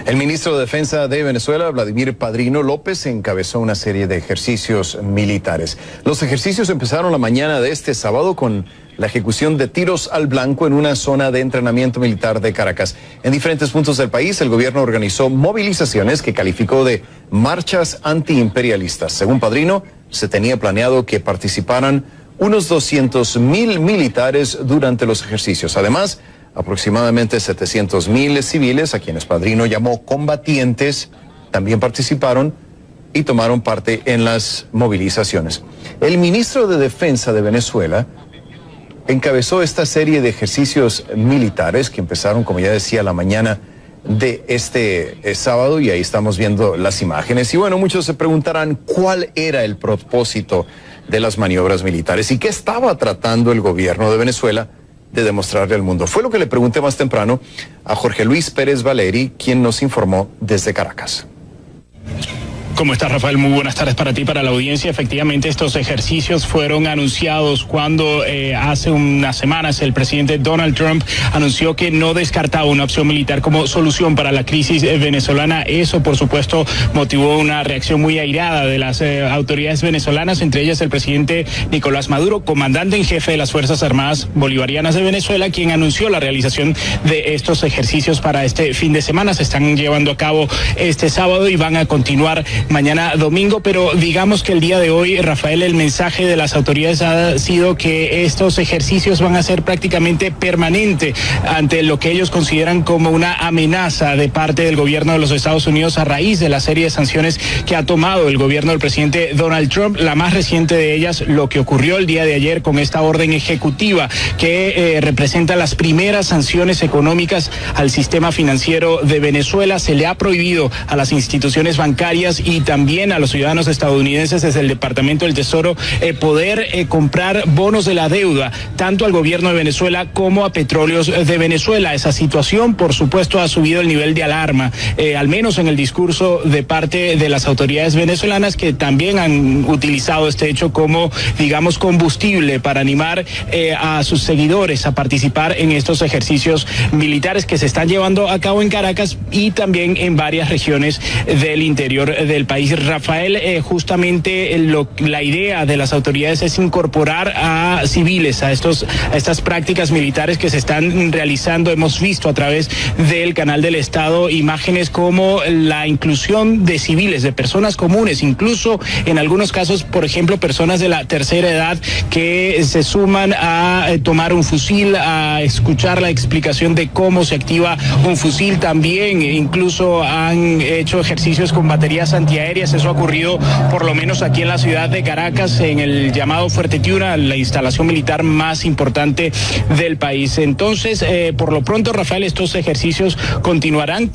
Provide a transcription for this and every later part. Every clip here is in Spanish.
El ministro de Defensa de Venezuela, Vladimir Padrino López, encabezó una serie de ejercicios militares. Los ejercicios empezaron la mañana de este sábado con la ejecución de tiros al blanco en una zona de entrenamiento militar de Caracas. En diferentes puntos del país, el gobierno organizó movilizaciones que calificó de marchas antiimperialistas. Según Padrino, se tenía planeado que participaran unos 200.000 militares durante los ejercicios. Además, aproximadamente 700.000 civiles, a quienes Padrino llamó combatientes, también participaron y tomaron parte en las movilizaciones. El ministro de Defensa de Venezuela encabezó esta serie de ejercicios militares que empezaron, como ya decía, la mañana de este sábado, y ahí estamos viendo las imágenes. Y bueno, muchos se preguntarán cuál era el propósito de las maniobras militares y qué estaba tratando el gobierno de Venezuela de demostrarle al mundo. Fue lo que le pregunté más temprano a Jorge Luis Pérez Valeri, quien nos informó desde Caracas. ¿Cómo estás, Rafael? Muy buenas tardes para ti y para la audiencia. Efectivamente, estos ejercicios fueron anunciados cuando hace unas semanas el presidente Donald Trump anunció que no descartaba una opción militar como solución para la crisis venezolana. Eso, por supuesto, motivó una reacción muy airada de las autoridades venezolanas, entre ellas el presidente Nicolás Maduro, comandante en jefe de las Fuerzas Armadas Bolivarianas de Venezuela, quien anunció la realización de estos ejercicios para este fin de semana. Se están llevando a cabo este sábado y van a continuar mañana domingo, pero digamos que el día de hoy, Rafael, el mensaje de las autoridades ha sido que estos ejercicios van a ser prácticamente permanente ante lo que ellos consideran como una amenaza de parte del gobierno de los Estados Unidos a raíz de la serie de sanciones que ha tomado el gobierno del presidente Donald Trump. La más reciente de ellas, lo que ocurrió el día de ayer con esta orden ejecutiva que representa las primeras sanciones económicas al sistema financiero de Venezuela. Se le ha prohibido a las instituciones bancarias y también a los ciudadanos estadounidenses desde el Departamento del Tesoro poder comprar bonos de la deuda, tanto al gobierno de Venezuela como a Petróleos de Venezuela. Esa situación, por supuesto, ha subido el nivel de alarma, al menos en el discurso de parte de las autoridades venezolanas, que también han utilizado este hecho como, digamos, combustible para animar a sus seguidores a participar en estos ejercicios militares que se están llevando a cabo en Caracas y también en varias regiones del interior del país. Rafael, justamente la idea de las autoridades es incorporar a civiles a estas prácticas militares que se están realizando. Hemos visto a través del canal del Estado imágenes como la inclusión de civiles, de personas comunes, incluso en algunos casos, por ejemplo, personas de la tercera edad que se suman a tomar un fusil, a escuchar la explicación de cómo se activa un fusil. También incluso han hecho ejercicios con baterías antiaéreas. Eso ha ocurrido por lo menos aquí en la ciudad de Caracas, en el llamado Fuerte Tiuna, la instalación militar más importante del país. Entonces, por lo pronto, Rafael, estos ejercicios continuarán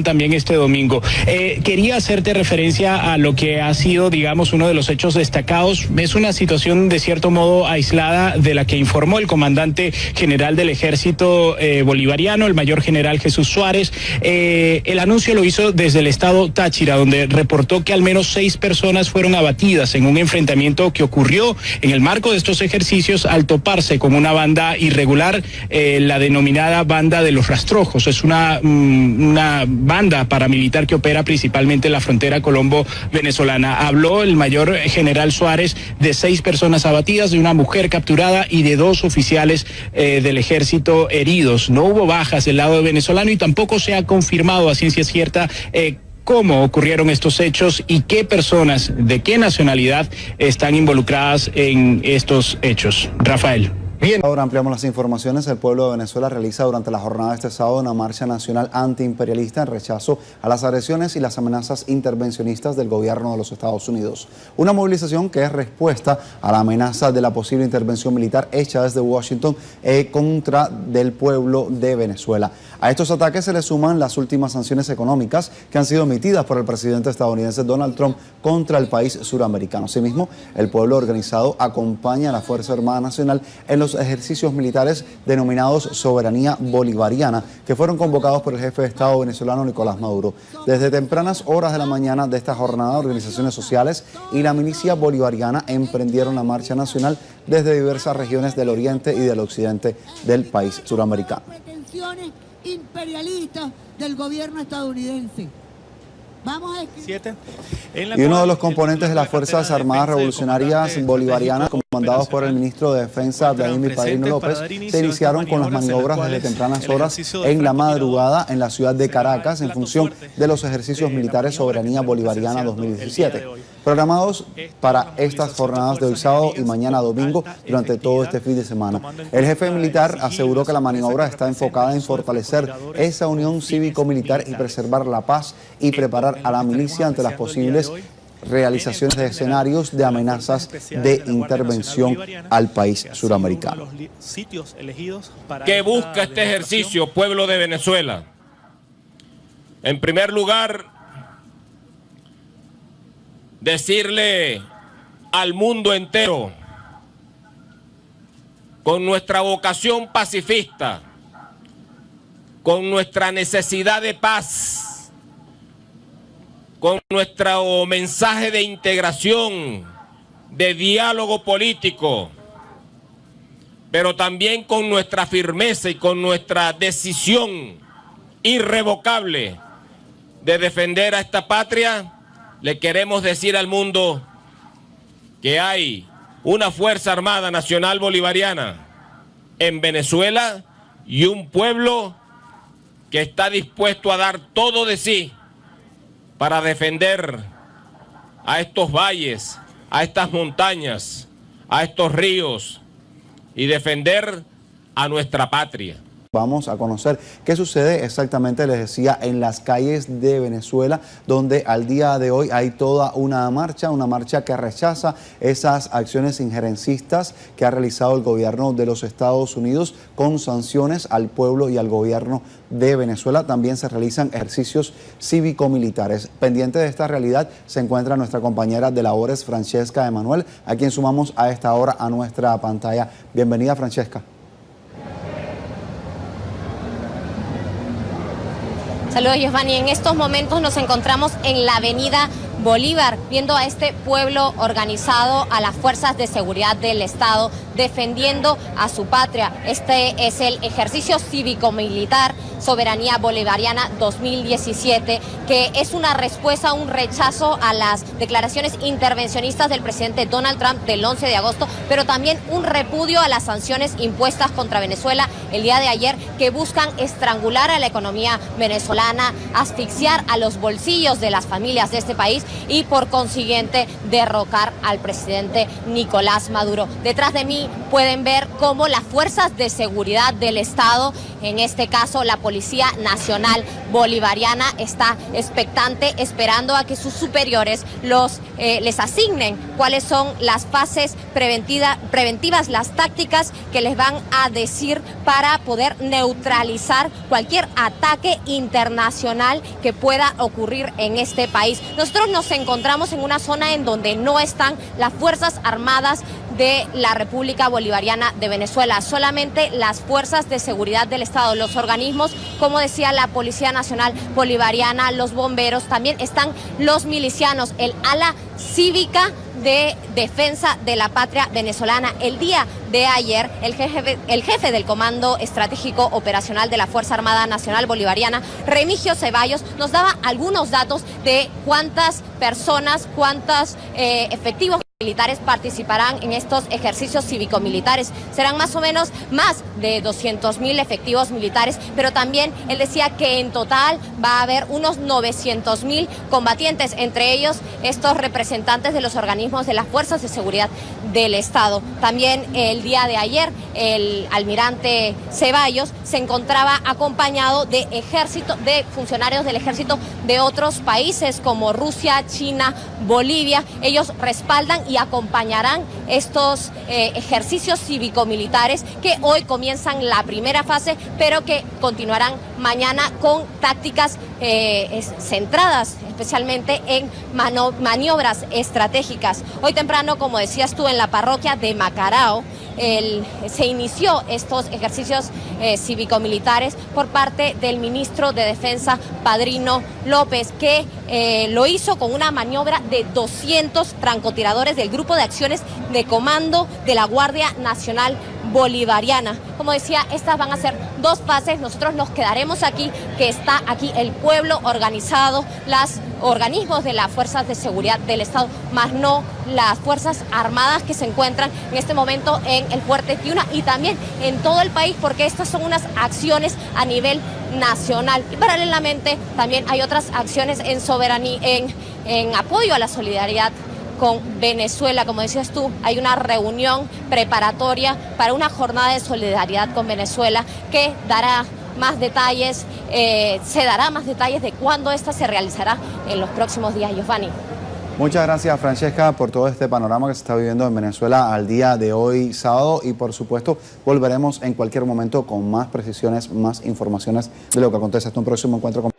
también este domingo. Quería hacerte referencia a lo que ha sido, digamos, uno de los hechos destacados. Es una situación de cierto modo aislada de la que informó el comandante general del ejército bolivariano, el mayor general Jesús Suárez. El anuncio lo hizo desde el estado Táchira, donde reportó que al menos 6 personas fueron abatidas en un enfrentamiento que ocurrió en el marco de estos ejercicios al toparse con una banda irregular, la denominada Banda de los Rastrojos. Es una banda paramilitar que opera principalmente en la frontera colombo-venezolana. Habló el mayor general Suárez de 6 personas abatidas, de una mujer capturada y de 2 oficiales del ejército heridos. No hubo bajas del lado venezolano y tampoco se ha confirmado a ciencia cierta cómo ocurrieron estos hechos y qué personas, de qué nacionalidad están involucradas en estos hechos. Rafael. Bien. Ahora ampliamos las informaciones. El pueblo de Venezuela realiza durante la jornada de este sábado una marcha nacional antiimperialista en rechazo a las agresiones y las amenazas intervencionistas del gobierno de los Estados Unidos. Una movilización que es respuesta a la amenaza de la posible intervención militar hecha desde Washington contra del pueblo de Venezuela. A estos ataques se le suman las últimas sanciones económicas que han sido emitidas por el presidente estadounidense Donald Trump contra el país suramericano. Asimismo, el pueblo organizado acompaña a la Fuerza Armada Nacional en los ejercicios militares denominados Soberanía Bolivariana, que fueron convocados por el jefe de Estado venezolano Nicolás Maduro. Desde tempranas horas de la mañana de esta jornada, organizaciones sociales y la milicia bolivariana emprendieron la marcha nacional desde diversas regiones del oriente y del occidente del país suramericano. imperialistas del gobierno estadounidense. Vamos a escribir. Y uno de los componentes de las Fuerzas Armadas Revolucionarias Bolivarianas, comandados por el ministro de Defensa, Vladimir Padrino López, se iniciaron con las maniobras desde tempranas horas en la madrugada en la ciudad de Caracas en función de los ejercicios militares Soberanía Bolivariana 2017, programados para estas jornadas de hoy sábado y mañana domingo durante todo este fin de semana. El jefe militar aseguró que la maniobra está enfocada en fortalecer esa unión cívico-militar y preservar la paz y preparar a la milicia ante las posibles realizaciones de escenarios de amenazas de intervención al país suramericano. ¿Qué busca este ejercicio, pueblo de Venezuela? En primer lugar, decirle al mundo entero, con nuestra vocación pacifista, con nuestra necesidad de paz, con nuestro mensaje de integración, de diálogo político, pero también con nuestra firmeza y con nuestra decisión irrevocable de defender a esta patria, le queremos decir al mundo que hay una Fuerza Armada Nacional Bolivariana en Venezuela y un pueblo que está dispuesto a dar todo de sí para defender a estos valles, a estas montañas, a estos ríos y defender a nuestra patria. Vamos a conocer qué sucede exactamente, les decía, en las calles de Venezuela, donde al día de hoy hay toda una marcha que rechaza esas acciones injerencistas que ha realizado el gobierno de los Estados Unidos con sanciones al pueblo y al gobierno de Venezuela. También se realizan ejercicios cívico-militares. Pendiente de esta realidad se encuentra nuestra compañera de labores, Francesca Emanuel, a quien sumamos a esta hora a nuestra pantalla. Bienvenida, Francesca. Saludos, Giovanni. En estos momentos nos encontramos en la avenida Bolívar, viendo a este pueblo organizado, a las fuerzas de seguridad del Estado, defendiendo a su patria. Este es el ejercicio cívico-militar Soberanía Bolivariana 2017, que es una respuesta, un rechazo a las declaraciones intervencionistas del presidente Donald Trump del 11 de agosto, pero también un repudio a las sanciones impuestas contra Venezuela el día de ayer, que buscan estrangular a la economía venezolana, asfixiar a los bolsillos de las familias de este país y por consiguiente derrocar al presidente Nicolás Maduro. Detrás de mí pueden ver cómo las fuerzas de seguridad del Estado, en este caso la Policía Nacional Bolivariana, está expectante, esperando a que sus superiores les asignen cuáles son las fases preventivas, las tácticas que les van a decir para poder neutralizar cualquier ataque internacional que pueda ocurrir en este país. Nosotros nos encontramos en una zona en donde no están las Fuerzas Armadas de la República Bolivariana de Venezuela, solamente las fuerzas de seguridad del Estado, los organismos, como decía, la Policía Nacional Bolivariana, los bomberos, también están los milicianos, el ala cívica de defensa de la patria venezolana. El día de ayer, el jefe del Comando Estratégico Operacional de la Fuerza Armada Nacional Bolivariana, Remigio Ceballos, nos daba algunos datos de cuántas personas, cuántos efectivos militares participarán en estos ejercicios cívico-militares. Serán más o menos más de 200.000 efectivos militares, pero también él decía que en total va a haber unos 900.000 combatientes, entre ellos estos representantes de los organismos de las fuerzas de seguridad del Estado. También el día de ayer el almirante Ceballos se encontraba acompañado de funcionarios del ejército de otros países como Rusia, China, Bolivia. Ellos respaldan y acompañarán estos ejercicios cívico-militares que hoy comienzan la primera fase, pero que continuarán mañana con tácticas centradas especialmente en maniobras estratégicas. Hoy temprano, como decías tú, en la parroquia de Macarao, se inició estos ejercicios cívico-militares por parte del ministro de Defensa, Padrino López, que lo hizo con una maniobra de 200 francotiradores del Grupo de Acciones de Comando de la Guardia Nacional Bolivariana. Como decía, estas van a ser 2 fases. Nosotros nos quedaremos aquí, que está aquí el pueblo organizado, los organismos de las fuerzas de seguridad del Estado, más no las fuerzas armadas que se encuentran en este momento en el fuerte Tiuna y también en todo el país, porque estas son unas acciones a nivel nacional. Y paralelamente también hay otras acciones en soberanía, en apoyo a la solidaridad con Venezuela. Como decías tú, hay una reunión preparatoria para una jornada de solidaridad con Venezuela que dará más detalles, se dará más detalles de cuándo esta se realizará en los próximos días, Giovanni. Muchas gracias, Francesca, por todo este panorama que se está viviendo en Venezuela al día de hoy, sábado, y por supuesto volveremos en cualquier momento con más precisiones, más informaciones de lo que acontece hasta un próximo encuentro con